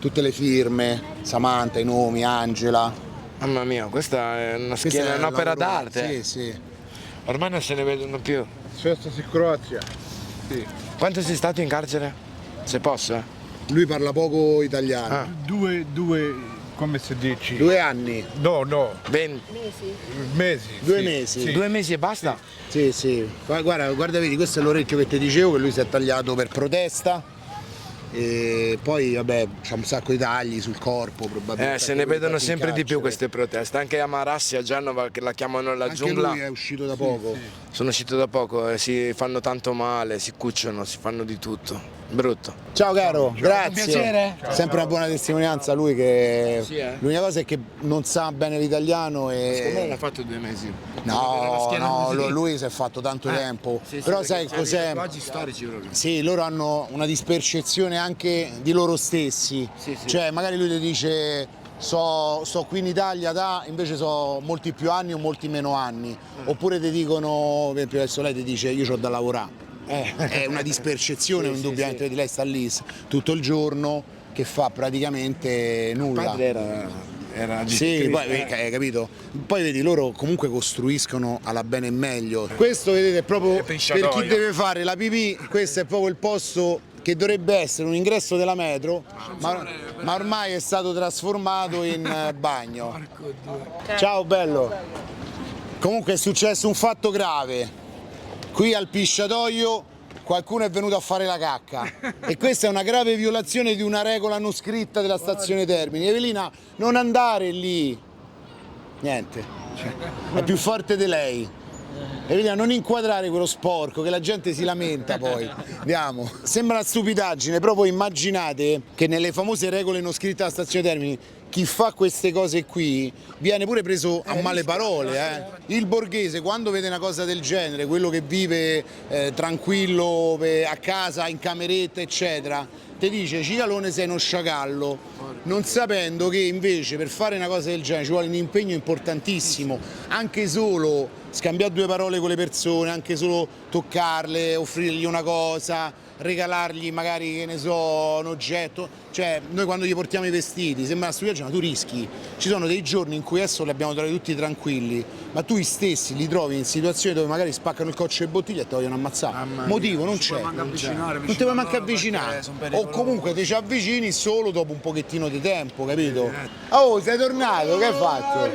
Tutte le firme, Samantha, i nomi, Angela. Mamma mia, questa è una schiena, è un'opera d'arte. Sì. Ormai non se ne vedono più. Questo è Croazia. Sì. Quanto sei stato in carcere? Se posso, Lui parla poco italiano. Due, come si dice? 2 anni. No. 20 mesi. 2 mesi. Sì. 2 mesi e basta? Sì. Guarda, vedi, questo è l'orecchio che ti dicevo, che lui si è tagliato per protesta. E poi vabbè c'ha un sacco di tagli sul corpo probabilmente. Se ne vedono sempre di più queste proteste, anche a Marassi, a Genova, che la chiamano la giungla. Anche lui è uscito da poco. Sì. Sono uscito da poco e si fanno tanto male, si cuciono, si fanno di tutto. Brutto. Ciao caro, grazie. Un piacere. Sempre una buona testimonianza lui che Sì, l'unica cosa è che non sa bene l'italiano e. Secondo me l'ha fatto 2 mesi. No, lui si è fatto tanto tempo. Sì, però sai cos'è? Tatuaggi storici proprio. Sì, loro hanno una dispercezione anche di loro stessi. Sì. Cioè magari lui ti dice sto qui in Italia invece so molti più anni o molti meno anni. Oppure ti dicono, per esempio adesso lei ti dice io c'ho da lavorare. È una dispercezione, indubbiamente, vedi, lei sta lì tutto il giorno che fa praticamente nulla. Il padre era sì, poi hai capito? Poi vedi, loro comunque costruiscono alla bene e meglio. Questo vedete è proprio per chi deve fare la pipì, questo è proprio il posto che dovrebbe essere un ingresso della metro, ma ormai è stato trasformato in bagno. Ciao bello. Comunque è successo un fatto grave. Qui al pisciatoio qualcuno è venuto a fare la cacca e questa è una grave violazione di una regola non scritta della stazione Termini. Evelina, non andare lì. Niente, è più forte di lei. Evelina, non inquadrare quello sporco che la gente si lamenta poi. Andiamo. Sembra una stupidaggine, però voi immaginate che nelle famose regole non scritte della stazione Termini chi fa queste cose qui viene pure preso a male parole. Il borghese quando vede una cosa del genere, quello che vive tranquillo a casa, in cameretta eccetera, ti dice Cicalone sei uno sciacallo, non sapendo che invece per fare una cosa del genere ci vuole un impegno importantissimo, anche solo scambiare 2 parole con le persone, anche solo toccarle, offrirgli una cosa, regalargli magari, che ne so, un oggetto. Cioè noi quando gli portiamo i vestiti sembra una stupidaggine, ma tu rischi. Ci sono dei giorni in cui adesso li abbiamo trovati tutti tranquilli, ma tu stessi li trovi in situazioni dove magari spaccano il coccio e bottiglie e ti vogliono ammazzare. Motivo non c'è. Non ti puoi manco avvicinare. O comunque ti ci avvicini solo dopo un pochettino di tempo, capito? Oh, sei tornato, che hai fatto?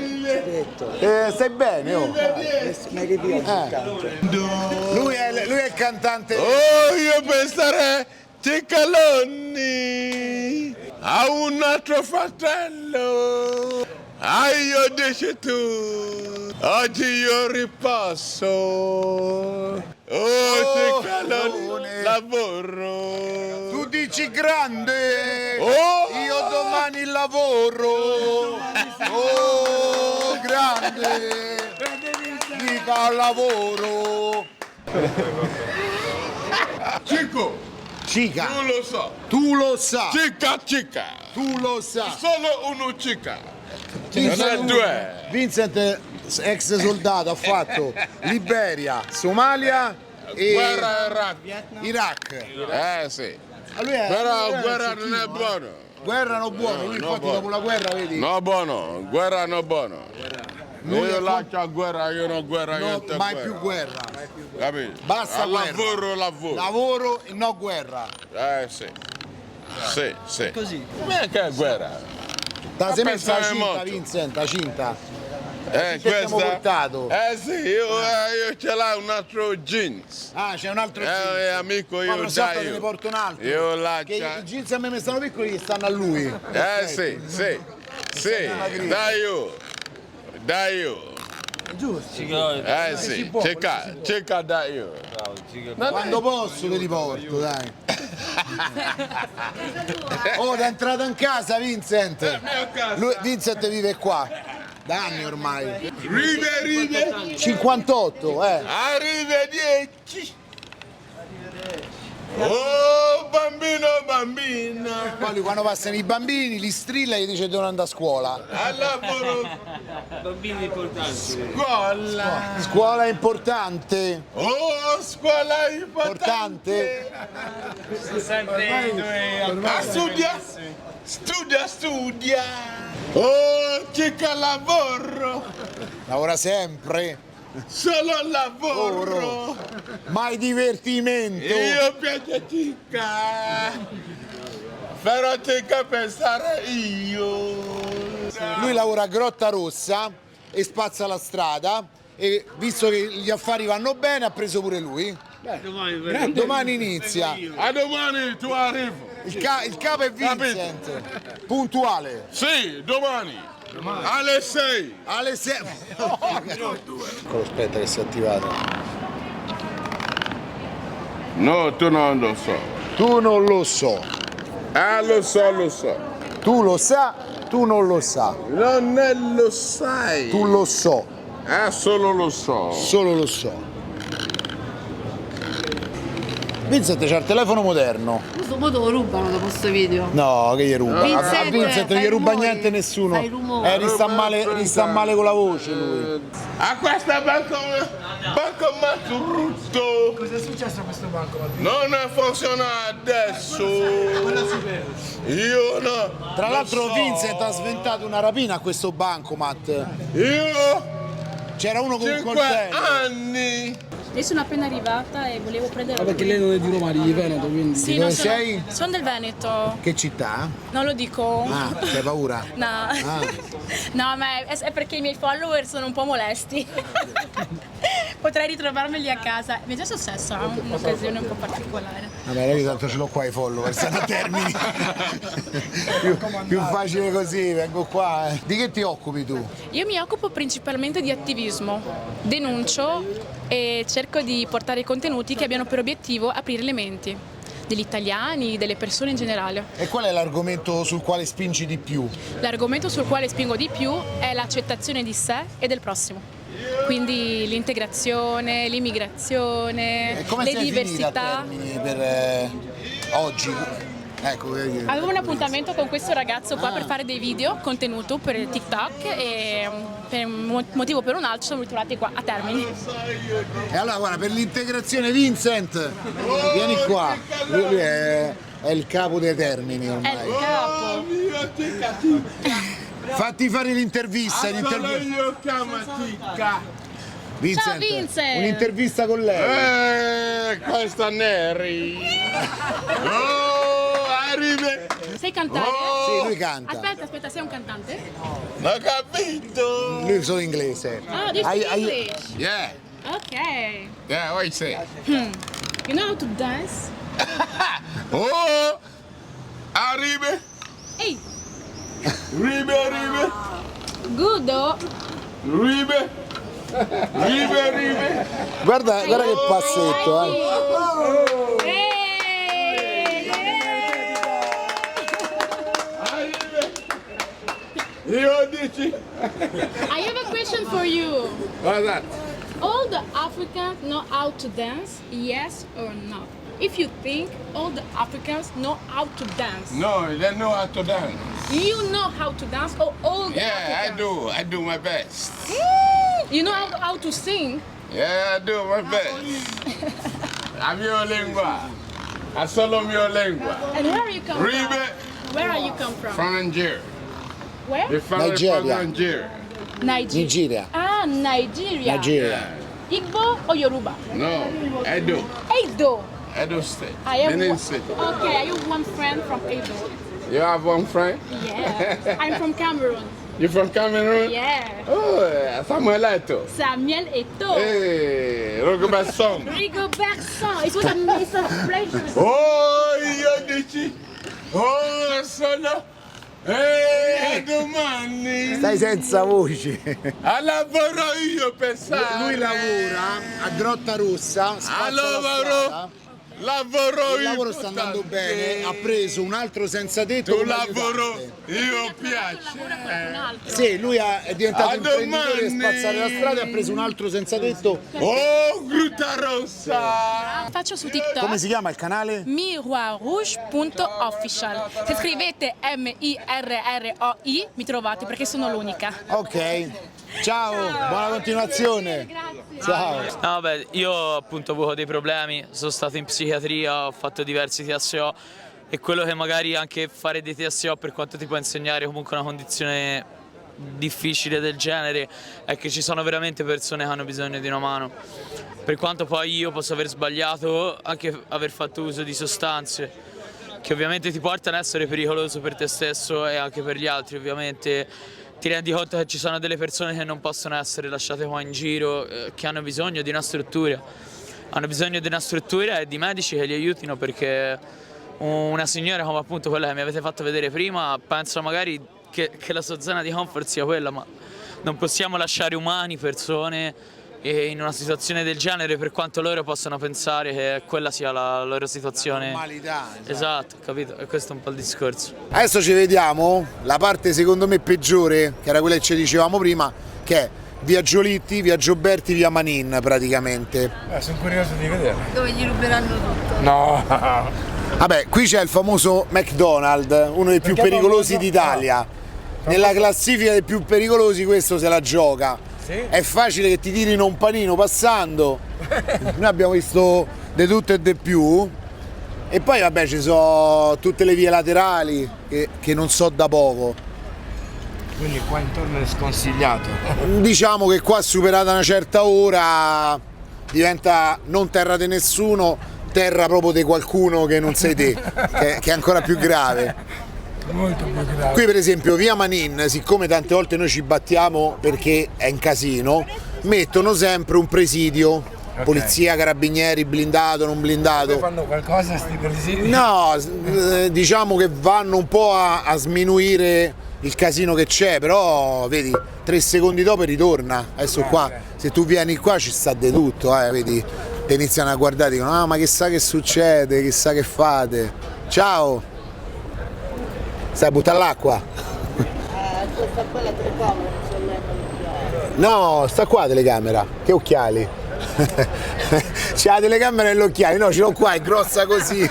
Stai bene? Oh. Lui è il cantante. Oh, io penserei Cicaloni a un altro fratello. Io dici tu, oggi io ripasso. Oh, Cicaloni, lavoro. Tu dici grande, Oh, io domani lavoro. Oh. grande, dica al lavoro. Chico, Cica, tu lo so. tu lo sa, Cica, cica. tu lo sa. Solo uno cica. Non è due. Vincent, ex soldato, ha fatto Liberia, Somalia e Guerra Iraq. sì. Lui è- Però lui è guerra non è cecchino, buono. Guerra non buono, lui no, infatti buono. dopo la guerra, vedi? No buono, guerra non buono. Lui Io è lascio guerra, io non guerra, No, niente mai guerra. più guerra. Capito? Basta Al guerra. lavoro, lavoro. Lavoro e no guerra. Sì. Sì, sì. Così. Ma che guerra? Da sei messa la pensare cinta, molto. Vincent, la cinta. Ci abbiamo Questa? portato. Sì, io ce l'ho un altro jeans. Ah, c'è un altro jeans. Amico, Ma io prossima volta dai. te ne porto un altro. Io Che lascio. i jeans a me mi stanno piccoli che stanno a lui. Sì, sì. Sì, dai io. Dai io. Giusto. Sì, cerca dai io. Quando posso te li porto, dai. Oh, è entrato in casa Vincent. Vincent vive qua. Da anni ormai. Rive. 58, Arrivederci. Oh, bambina. Poi lui, quando passano i bambini, li strilla e gli dice devono andare a scuola. Al lavoro. Bambini importanti. Scuola. Scuola importante. Oh, scuola importante. Studia. Oh, cerca lavoro. Lavora sempre. Solo lavoro. Mai divertimento. Io piace cica. Però cica pensare io. Lui lavora a Grotta Rossa e spazza la strada e visto che gli affari vanno bene ha preso pure lui. Domani inizia. A domani tu arrivi. Il capo è Vincent. Puntuale. Sì, domani. Alle 6. Alle 6. Aspetta che si è attivato. No, tu non lo so. Tu non lo so. Lo so. Tu lo sa, tu non lo sa. Non lo sai. Tu lo so. Solo lo so. Solo lo so. Vincent c'ha il telefono moderno. Questo poi te lo rubano dopo questo video. No, che gli ruba? Vincent, A Vincent non gli fai ruba rumori, niente nessuno. fai rumori. Sta male con la voce lui. A questa bancomat brutto. Cosa è successo a questo banco? Non funziona adesso. Io no. Tra l'altro Vincent ha sventato una rapina a questo bancomat. C'era uno con un 5 coltello. anni. Io sono appena arrivata e volevo prendere Perché lei non è di Roma, di Veneto, quindi. Sì, Dove non sono, sei? sono del Veneto. Che città? Non lo dico. Ah, hai paura? No. Ah. No, ma è perché i miei follower sono un po' molesti. Potrei ritrovarmeli a casa. Mi è già successa un'occasione un po' particolare. Vabbè, io tanto ce l'ho qua i follower, stanno a Termini. più facile così, vengo qua. Di che ti occupi tu? Io mi occupo principalmente di attivismo, denuncio e cerco di portare contenuti che abbiano per obiettivo aprire le menti degli italiani, delle persone in generale. E qual è l'argomento sul quale spingi di più? L'argomento sul quale spingo di più è l'accettazione di sé e del prossimo. Quindi l'integrazione, l'immigrazione, E come le sei finita a diversità. Termini per oggi? Ecco, vedi. Avevo un appuntamento con questo ragazzo qua per fare dei video, contenuto per TikTok e per un motivo o per un altro siamo ritrovati qua a Termini. E allora guarda, per l'integrazione Vincent, vieni qua. Lui è il capo dei Termini ormai. È il capo. Fatti fare l'intervista. Io chiamo cica. Vincent, Ciao, Vincent. un'intervista con lei. Questa Neri. Oh, arrive. Sai cantare? Sì, lui canta. Aspetta, sei un cantante? Non ho capito. Lui solo inglese. Oh, do you speak English? Yeah. Okay. Yeah, what you say? You know how to dance? Oh, arrive. Hey, Ribe. good though. Ribe. Guarda che passetto, Io dici. I have a question. question for you. What's that? All the Africans know how to dance, yes or no? If you think all the Africans know how to dance. No, they know how to dance. You know how to dance or all the Africans? I do my best. You know how to sing? Yeah, I do my best. La mia lingua. I solo mia lingua. And where are you come Ribe. from? Where are you come from? From Nigeria. Where? The family from Nigeria. Nigeria. Nigeria. Ah, Nigeria. Nigeria. Igbo or Yoruba? No, Edo. Edo. Edo State. I have Benin one, City. okay, I have one friend from Edo. You have one friend? Yeah. I'm from Cameroon. You from Cameroon? Yeah. Oh, Samuel Eto'o. Samuel Eto'o. Hey, Rigobert Song. Rigobert Song. It's a pleasure. Oh, io dici. Oh, sono. Domani. Stai senza voce. Lavoro io per Lui lavora a Grotta Rossa, spazza la strada. Lavoro il lavoro sta andando bene, ha preso un altro senza tetto. Tu lavoro, io piace. Sì, lui è diventato imprenditore, spazzare la strada e ha preso un altro senza tetto. Oh, Grotta Rossa! Faccio su TikTok. Come si chiama il canale? miroirrouge.official. Se scrivete MIRROI mi trovate perché sono l'unica. Ok. Ciao, buona continuazione. Ciao. No, beh, io appunto ho avuto dei problemi, sono stato in psichiatria, ho fatto diversi TSO e quello che magari anche fare dei TSO per quanto ti può insegnare comunque una condizione difficile del genere è che ci sono veramente persone che hanno bisogno di una mano. Per quanto poi io posso aver sbagliato, anche aver fatto uso di sostanze che ovviamente ti portano ad essere pericoloso per te stesso e anche per gli altri, ovviamente ti rendi conto che ci sono delle persone che non possono essere lasciate qua in giro, che hanno bisogno di una struttura. Hanno bisogno di una struttura e di medici che li aiutino, perché una signora come appunto quella che mi avete fatto vedere prima pensa magari che la sua zona di comfort sia quella, ma non possiamo lasciare umani, persone in una situazione del genere, per quanto loro possano pensare che quella sia la loro situazione. Normalità. Esatto, capito? E questo è un po' il discorso. Adesso ci vediamo la parte secondo me peggiore, che era quella che ci dicevamo prima, che è via Giolitti, via Gioberti, via Manin praticamente. Sono curioso di vedere. Dove gli ruberanno tutto. No. Vabbè, qui c'è il famoso McDonald's, uno dei più pericolosi d'Italia. Nella classifica dei più pericolosi questo se la gioca. Sì. È facile che ti tirino un panino passando. Noi abbiamo visto di tutto e di più. E poi vabbè ci sono tutte le vie laterali che non so da poco. Quindi qua intorno è sconsigliato. Diciamo che qua superata una certa ora diventa non terra di nessuno, terra proprio di qualcuno che non sei te, che è ancora più grave. Molto più grave. Qui per esempio via Manin, siccome tante volte noi ci battiamo perché è in casino, mettono sempre un presidio, okay. Polizia, carabinieri, blindato, non blindato. Fanno qualcosa sti presidi? No, diciamo che vanno un po' a sminuire il casino che c'è, però vedi, 3 secondi dopo ritorna. Adesso qua, se tu vieni qua ci sta di tutto, vedi, ti iniziano a guardare, dicono ah ma chissà che succede, chissà che fate. Ciao! Stai a buttare l'acqua? Sta qua la telecamera, no, sta qua la telecamera, che occhiali? C'è la telecamera e gli occhiali, no ce l'ho qua, è grossa così.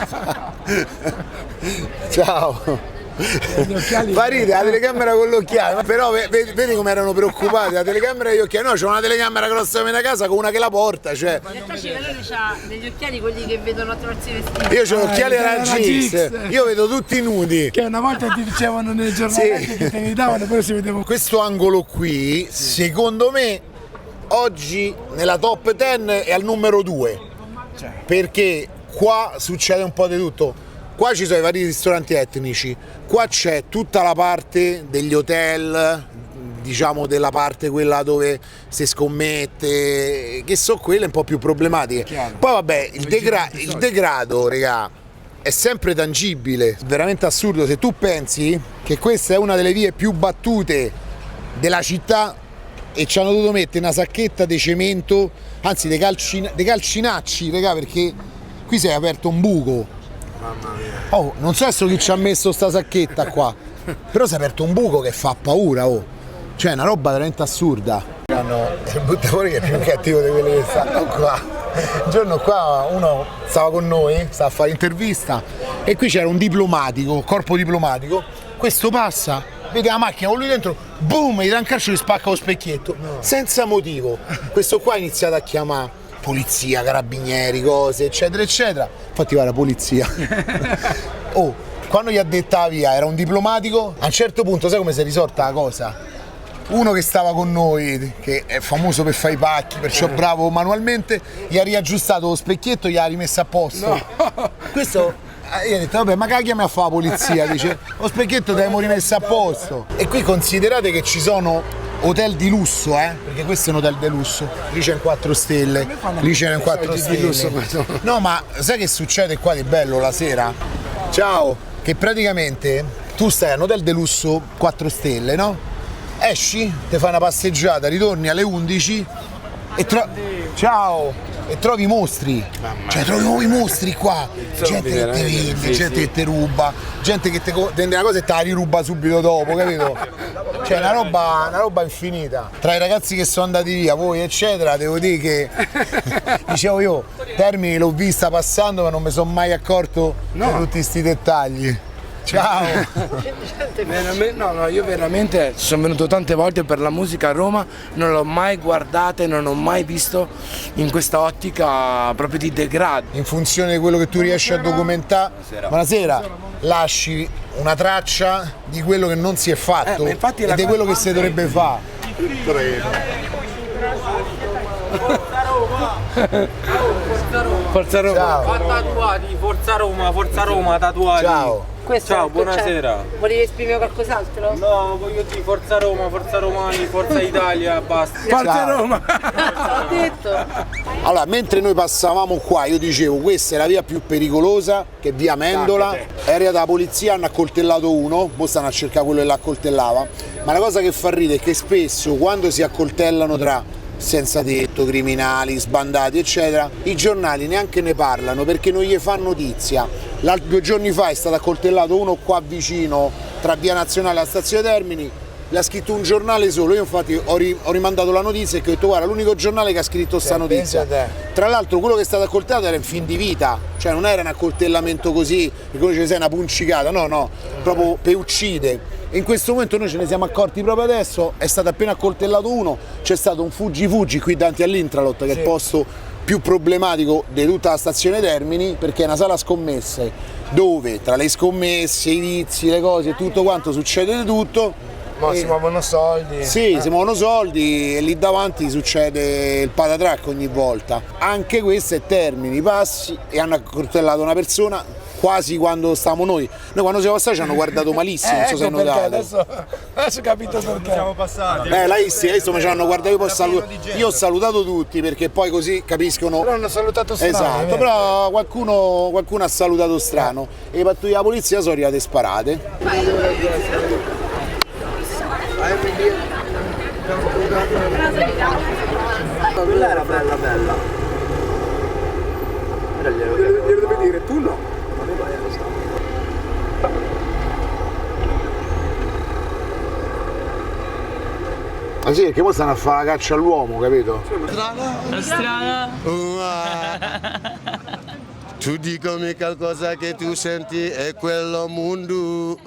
Ciao. Fa ridere la telecamera con l'occhiale, però vedi come erano preoccupati, la telecamera e gli occhiali. No, c'è una telecamera grossa come una casa con una che la porta, cioè. In realtà Civelone c'ha degli occhiali quelli che vedono attraverso i vestiti. Io c'ho gli occhiali alla Gix, io vedo tutti nudi. Che una volta ti dicevano nei giornali che te ne davano, poi si vedeva. Questo angolo qui, secondo me, oggi nella top 10 è al numero 2. Perché qua succede un po' di tutto. Qua ci sono i vari ristoranti etnici, qua c'è tutta la parte degli hotel, diciamo della parte quella dove si scommette, che sono quelle un po' più problematiche. Poi vabbè, il degrado, regà, è sempre tangibile, veramente assurdo. Se tu pensi che questa è una delle vie più battute della città e ci hanno dovuto mettere una sacchetta di cemento, anzi dei calcinacci, regà, perché qui si è aperto un buco. Mamma mia. Oh, non so adesso chi ci ha messo sta sacchetta qua, però si è aperto un buco che fa paura, oh. Cioè è una roba veramente assurda. Il buttafuori che è più cattivo di quelli che stanno qua. Un giorno qua uno stava con noi, stava a fare intervista e qui c'era un diplomatico, corpo diplomatico, questo passa, vede la macchina con lui dentro, boom, gli dà un calcio e gli spacca lo specchietto, senza motivo. Questo qua ha iniziato a chiamare polizia, carabinieri, cose, eccetera, eccetera. Infatti va la polizia. Oh, quando gli ha detta via, era un diplomatico, a un certo punto sai come si è risolta la cosa? Uno che stava con noi, che è famoso per fare i pacchi, perciò bravo manualmente, gli ha riaggiustato lo specchietto e gli ha rimesso a posto. No. Questo, io ho detto, vabbè, ma chiami a fare la polizia, dice, lo specchietto l'abbiamo rimesso a posto. E qui considerate che ci sono hotel di lusso, perché questo è un hotel di lusso, lì c'è un 4 stelle, lì c'è un 4 stelle. No, ma sai che succede qua di bello la sera? Ciao! Che praticamente tu stai a un hotel di lusso 4 stelle, no? Esci, ti fai una passeggiata, ritorni alle 11 e ciao! E trovi i mostri, cioè trovi nuovi mostri qua, gente che ti vende, gente che ti ruba, gente che ti vende una cosa e te la riruba subito dopo, capito? Cioè una roba infinita. Tra i ragazzi che sono andati via, voi eccetera, devo dire che dicevo io, Termini l'ho vista passando ma non mi sono mai accorto di tutti questi dettagli. Ciao! No, io veramente sono venuto tante volte per la musica a Roma, non l'ho mai guardata e non ho mai visto in questa ottica proprio di degrado. In funzione di quello che tu riesci a documentare, buonasera, lasci una traccia di quello che non si è fatto e di quello che si dovrebbe fare. Forza Roma! Ciao. Tatuati, Forza Roma, tatuati. Ciao! Ciao, buonasera. Volevi esprimere qualcos'altro? No, voglio dire Forza Roma, Forza Romani, Forza Italia, basta. Forza Roma! Ho detto. Allora, mentre noi passavamo qua, io dicevo questa è la via più pericolosa, che è via Mendola, è arrivata la polizia, hanno accoltellato uno, poi stanno a cercare quello che l'accoltellava, ma la cosa che fa ridere è che spesso quando si accoltellano tra senza tetto, criminali, sbandati eccetera, i giornali neanche ne parlano perché non gli fa notizia. 2 giorni fa è stato accoltellato uno qua vicino tra via Nazionale e la stazione Termini, l'ha scritto un giornale solo, io infatti ho rimandato la notizia e ho detto guarda l'unico giornale che ha scritto sta notizia. Tra l'altro quello che è stato accoltellato era in fin di vita, cioè non era un accoltellamento così, come ci sei una puncicata, no, proprio per uccide. E in questo momento noi ce ne siamo accorti proprio adesso, è stato appena accoltellato uno, c'è stato un fuggi qui davanti all'Intralot che è il posto più problematico di tutta la stazione Termini perché è una sala scommesse dove tra le scommesse, i vizi, le cose e tutto quanto succede di tutto. Ma si muovono soldi. Sì, si muovono soldi e lì davanti succede il patatrac ogni volta. Anche questo è Termini, passi e hanno accoltellato una persona quasi quando stavamo noi. Noi quando siamo passati ci hanno guardato malissimo, non so se hanno notato. Adesso ho capito perché. Siamo passati. L'hai visto, mi ci hanno guardato, io ho salutato tutti perché poi così capiscono. Però hanno salutato strano. Esatto, però qualcuno ha salutato strano e le pattuglie della polizia sono arrivate sparate. Quella era bella. Glielo devi dire, tu no. Ma sì, perché poi stanno a fare la caccia all'uomo, capito? La strada. Tu dicomi qualcosa che tu senti è quello mondo.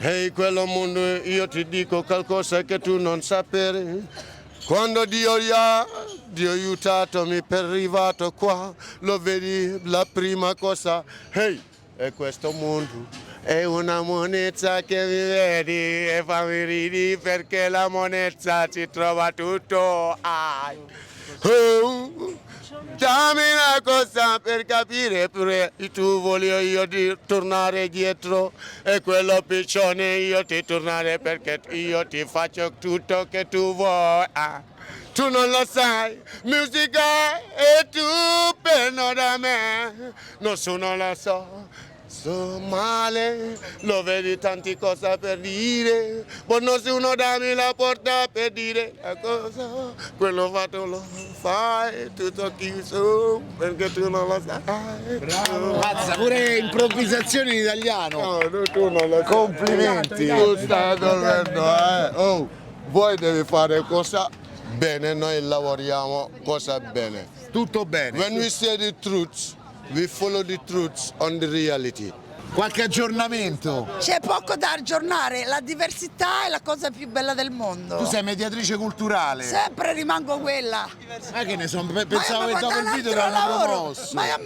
Ehi, quello mondo, io ti dico qualcosa che tu non sapere. Quando Dio ha aiutatomi per arrivato qua, lo vedi la prima cosa. Ehi, è questo mondo. È una moneta che mi vedi e fammi ridere perché la moneta ci trova tutto. Dammi una cosa per capire pure tu voglio io di tornare dietro e quello piccione io ti tornare perché io ti faccio tutto che tu vuoi. Tu non lo sai, musica è tu perno da me, nessuno lo so. Sto male, lo vedi tante cose per dire, ma nessuno dammi la porta per dire la cosa, quello fatto lo fai, tutto chiuso, perché tu non lo sai. Bravo! Mazza, pure improvvisazioni in italiano! No, tu non lo sai. Complimenti! Tu stai dormendo, Oh! voi deve fare cosa bene, noi lavoriamo cosa bene. Tutto bene. When we say the truth, we follow the truth on the reality. Qualche aggiornamento? C'è poco da aggiornare, la diversità è la cosa più bella del mondo. Tu sei mediatrice culturale? Sempre rimango quella. Ma che ne so, pensavo che dopo il video l'hanno promosso. Ma io mi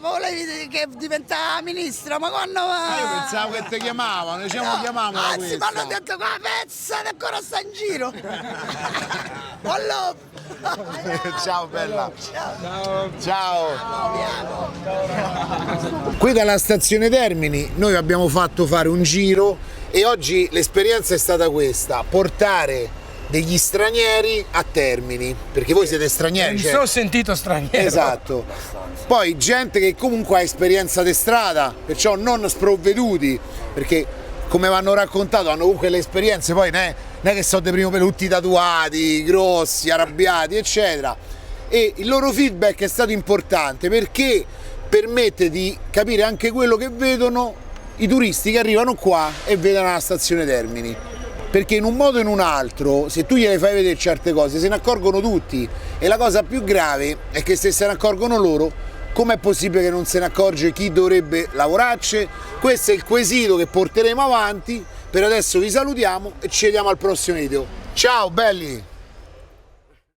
volevi che diventa ministra, ma quando... Io pensavo che ti chiamavano, diciamo chiamavano anzi, questa. mi hanno detto che la pezza e ancora sta in giro. Ciao bella. Ciao. Ciao. Qui dalla stazione Termini noi abbiamo fatto fare un giro e oggi l'esperienza è stata questa: portare degli stranieri a Termini, perché voi siete stranieri. Mi sono sentito straniero. Esatto. Poi gente che comunque ha esperienza di strada, perciò non sprovveduti, perché come vanno raccontato hanno comunque le esperienze, poi non è che sono dei primo pelo tutti tatuati, grossi, arrabbiati, eccetera. E il loro feedback è stato importante perché permette di capire anche quello che vedono i turisti che arrivano qua e vedono la stazione Termini. Perché in un modo o in un altro, se tu gliele fai vedere certe cose, se ne accorgono tutti. E la cosa più grave è che se ne accorgono loro, com'è possibile che non se ne accorge chi dovrebbe lavorarci? Questo è il quesito che porteremo avanti. Per adesso vi salutiamo e ci vediamo al prossimo video. Ciao belli!